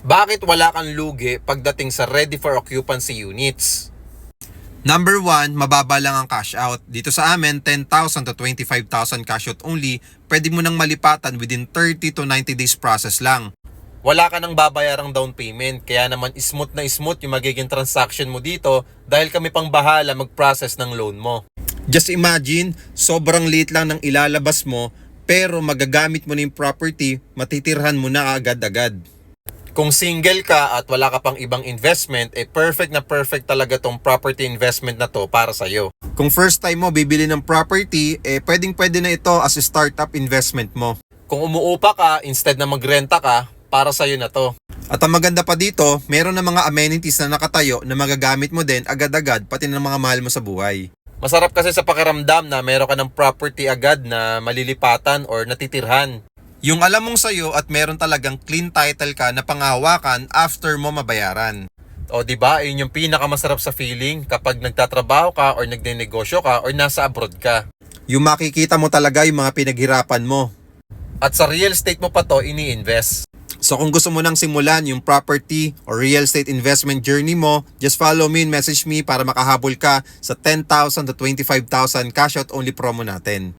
Bakit wala kang lugi pagdating sa ready for occupancy units? Number 1, mababa lang ang cash out. Dito sa amin, 10,000 to 25,000 cash out only. Pwede mo nang malipatan within 30 to 90 days process lang. Wala ka nang babayarang down payment, kaya naman smooth na smooth yung magiging transaction mo dito dahil kami pang bahala mag-process ng loan mo. Just imagine, sobrang liit lang ng ilalabas mo, pero magagamit mo na yung property, matitirhan mo na agad-agad. Kung single ka at wala ka pang ibang investment, perfect na perfect talaga tong property investment na to para sa'yo. Kung first time mo bibili ng property, pwedeng-pwede na ito as a startup investment mo. Kung umuupa ka, instead na magrenta ka, para sa'yo na to. At ang maganda pa dito, meron na mga amenities na nakatayo na magagamit mo din agad-agad pati ng mga mahal mo sa buhay. Masarap kasi sa pakiramdam na meron ka ng property agad na malilipatan or natitirhan. Yung alam mong sayo at meron talagang clean title ka na panghawakan after mo mabayaran. O di ba, yun yung pinakamasarap sa feeling kapag nagtatrabaho ka or nagnenegosyo ka or nasa abroad ka. Yung makikita mo talaga yung mga pinaghirapan mo. At sa real estate mo pa to ini-invest. So kung gusto mo nang simulan yung property or real estate investment journey mo, just follow me and message me para makahabol ka sa 10,000 to 25,000 cash out only promo natin.